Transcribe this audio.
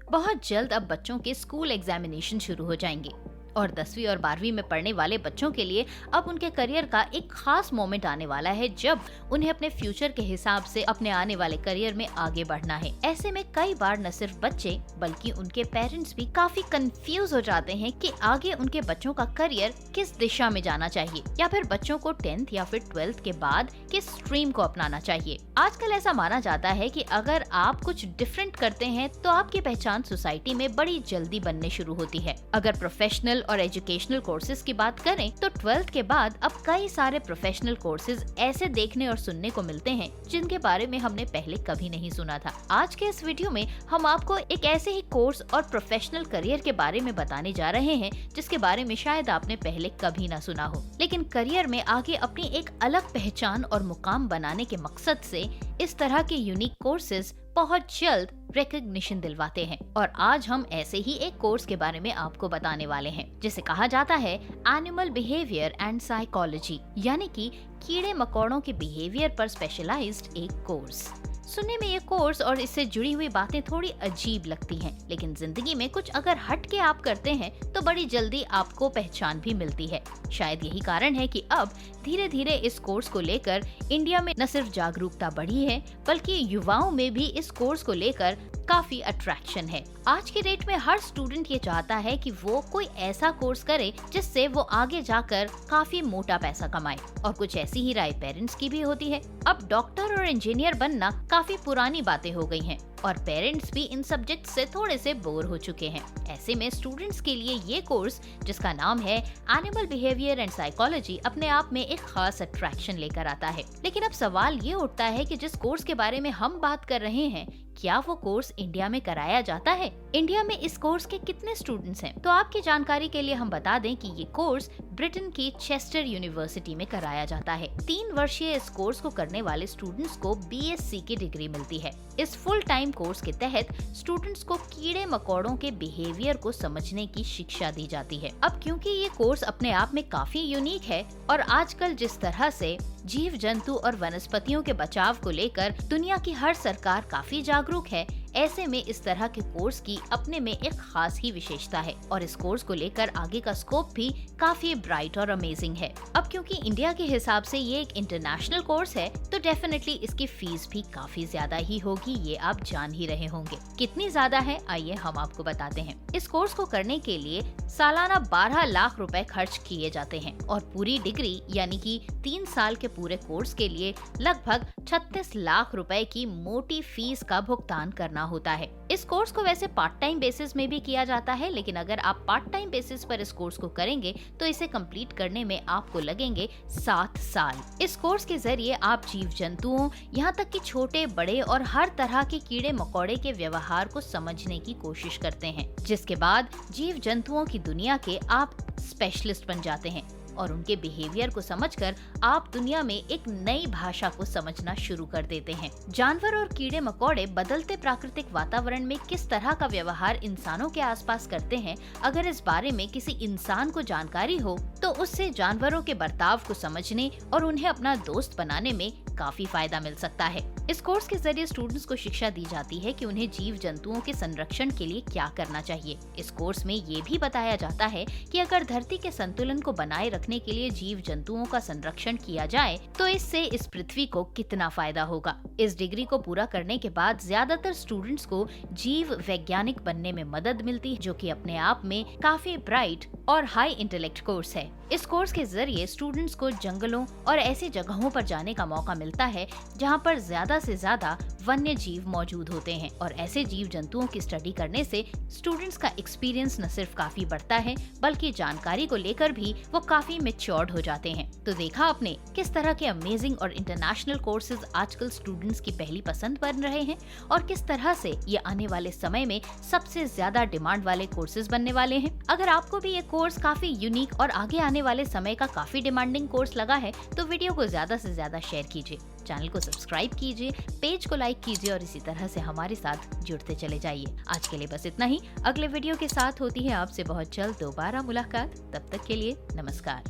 बहुत जल्द अब बच्चों के स्कूल एग्जामिनेशन शुरू हो जाएंगे और 10वीं और 12वीं में पढ़ने वाले बच्चों के लिए अब उनके करियर का एक खास मोमेंट आने वाला है, जब उन्हें अपने फ्यूचर के हिसाब से अपने आने वाले करियर में आगे बढ़ना है। ऐसे में कई बार न सिर्फ बच्चे बल्कि उनके पेरेंट्स भी काफी कंफ्यूज हो जाते हैं कि आगे उनके बच्चों का करियर किस दिशा में जाना चाहिए, या फिर बच्चों को 10th या फिर 12th के बाद किस स्ट्रीम को अपनाना चाहिए। आजकल ऐसा माना जाता है कि अगर आप कुछ डिफरेंट करते हैं तो आपकी पहचान सोसाइटी में बड़ी जल्दी बनने शुरू होती है। अगर प्रोफेशनल और एजुकेशनल कोर्सेज की बात करें तो 12th के बाद अब कई सारे प्रोफेशनल कोर्सेज ऐसे देखने और सुनने को मिलते हैं जिनके बारे में हमने पहले कभी नहीं सुना था। आज के इस वीडियो में हम आपको एक ऐसे ही कोर्स और प्रोफेशनल करियर के बारे में बताने जा रहे हैं जिसके बारे में शायद आपने पहले कभी ना सुना हो, लेकिन करियर में आगे अपनी एक अलग पहचान और मुकाम बनाने के मकसद से इस तरह के यूनिक कोर्सेज बहुत जल्द रिकॉग्निशन दिलवाते हैं। और आज हम ऐसे ही एक कोर्स के बारे में आपको बताने वाले हैं जिसे कहा जाता है एनिमल बिहेवियर एंड साइकोलॉजी, यानी कि कीड़े मकोड़ों के बिहेवियर पर स्पेशलाइज्ड एक कोर्स। सुनने में ये कोर्स और इससे जुड़ी हुई बातें थोड़ी अजीब लगती हैं, लेकिन जिंदगी में कुछ अगर हट के आप करते हैं तो बड़ी जल्दी आपको पहचान भी मिलती है। शायद यही कारण है कि अब धीरे धीरे इस कोर्स को लेकर इंडिया में न सिर्फ जागरूकता बढ़ी है बल्कि युवाओं में भी इस कोर्स को लेकर काफी अट्रैक्शन है। आज के डेट में हर स्टूडेंट ये चाहता है कि वो कोई ऐसा कोर्स करे जिससे वो आगे जाकर काफी मोटा पैसा कमाए, और कुछ ऐसी ही राय पेरेंट्स की भी होती है। अब डॉक्टर और इंजीनियर बनना काफी पुरानी बातें हो गई हैं और पेरेंट्स भी इन सब्जेक्ट से थोड़े से बोर हो चुके हैं। ऐसे में स्टूडेंट्स के लिए ये कोर्स जिसका नाम है एनिमल बिहेवियर एंड साइकोलॉजी अपने आप में एक खास अट्रैक्शन लेकर आता है। लेकिन अब सवाल ये उठता है कि जिस कोर्स के बारे में हम बात कर रहे हैं, क्या वो कोर्स इंडिया में कराया जाता है? इंडिया में इस कोर्स के कितने स्टूडेंट्स हैं? तो आपकी जानकारी के लिए हम बता दें कि ये कोर्स ब्रिटेन की चेस्टर यूनिवर्सिटी में कराया जाता है। 3 वर्षीय इस कोर्स को करने वाले स्टूडेंट्स को BSc की डिग्री मिलती है। इस फुल टाइम कोर्स के तहत स्टूडेंट्स को कीड़े मकोड़ों के बिहेवियर को समझने की शिक्षा दी जाती है। अब क्योंकि ये कोर्स अपने आप में काफी यूनिक है और आजकल जिस तरह से जीव जंतु और वनस्पतियों के बचाव को लेकर दुनिया की हर सरकार काफी जागरूक है, ऐसे में इस तरह के कोर्स की अपने में एक खास ही विशेषता है और इस कोर्स को लेकर आगे का स्कोप भी काफी ब्राइट और अमेजिंग है। अब क्योंकि इंडिया के हिसाब से ये एक इंटरनेशनल कोर्स है तो डेफिनेटली इसकी फीस भी काफी ज्यादा ही होगी, ये आप जान ही रहे होंगे। कितनी ज्यादा है आइए हम आपको बताते हैं। इस कोर्स को करने के लिए सालाना 12 लाख रुपए खर्च किए जाते हैं और पूरी डिग्री यानी कि 3 साल के पूरे कोर्स के लिए लगभग 36 लाख रुपए की मोटी फीस का भुगतान करना होता है। इस कोर्स को वैसे पार्ट टाइम बेसिस में भी किया जाता है, लेकिन अगर आप पार्ट टाइम बेसिस पर इस कोर्स को करेंगे तो इसे कंप्लीट करने में आपको लगेंगे 7 साल। इस कोर्स के जरिए आप जीव जंतुओं यहाँ तक कि छोटे बड़े और हर तरह के कीड़े मकोड़े के व्यवहार को समझने की कोशिश करते हैं, जिसके बाद जीव जंतुओं की दुनिया के आप स्पेशलिस्ट बन जाते हैं और उनके बिहेवियर को समझकर आप दुनिया में एक नई भाषा को समझना शुरू कर देते हैं। जानवर और कीड़े मकोड़े बदलते प्राकृतिक वातावरण में किस तरह का व्यवहार इंसानों के आसपास करते हैं, अगर इस बारे में किसी इंसान को जानकारी हो तो उससे जानवरों के बर्ताव को समझने और उन्हें अपना दोस्त बनाने में काफी फायदा मिल सकता है। इस कोर्स के जरिए स्टूडेंट्स को शिक्षा दी जाती है कि उन्हें जीव जंतुओं के संरक्षण के लिए क्या करना चाहिए। इस कोर्स में ये भी बताया जाता है कि अगर धरती के संतुलन को बनाए रखने के लिए जीव जंतुओं का संरक्षण किया जाए तो इससे इस पृथ्वी को कितना फायदा होगा। इस डिग्री को पूरा करने के बाद ज्यादातर स्टूडेंट्स को जीव वैज्ञानिक बनने में मदद मिलती है, जो कि अपने आप में काफी ब्राइट और हाई इंटेलेक्ट कोर्स है। इस कोर्स के जरिए स्टूडेंट्स को जंगलों और ऐसी जगहों पर जाने का मौका मिलता है जहां पर ज्यादा से ज्यादा वन्य जीव मौजूद होते हैं और ऐसे जीव जंतुओं की स्टडी करने से स्टूडेंट्स का एक्सपीरियंस न सिर्फ काफी बढ़ता है बल्कि जानकारी को लेकर भी वो काफी मैच्योर्ड हो जाते हैं। तो देखा आपने किस तरह के अमेजिंग और इंटरनेशनल कोर्सेज आजकल स्टूडेंट्स की पहली पसंद बन रहे हैं और किस तरह से ये आने वाले समय में सबसे ज्यादा डिमांड वाले कोर्सेज बनने वाले हैं। अगर आपको भी ये कोर्स काफी यूनिक और आगे आने वाले समय का काफी डिमांडिंग कोर्स लगा है तो वीडियो को ज्यादा से ज्यादा शेयर कीजिए, चैनल को सब्सक्राइब कीजिए, पेज को लाइक कीजिए और इसी तरह से हमारे साथ जुड़ते चले जाइए। आज के लिए बस इतना ही। अगले वीडियो के साथ होती है आपसे बहुत जल्द दोबारा मुलाकात। तब तक के लिए नमस्कार।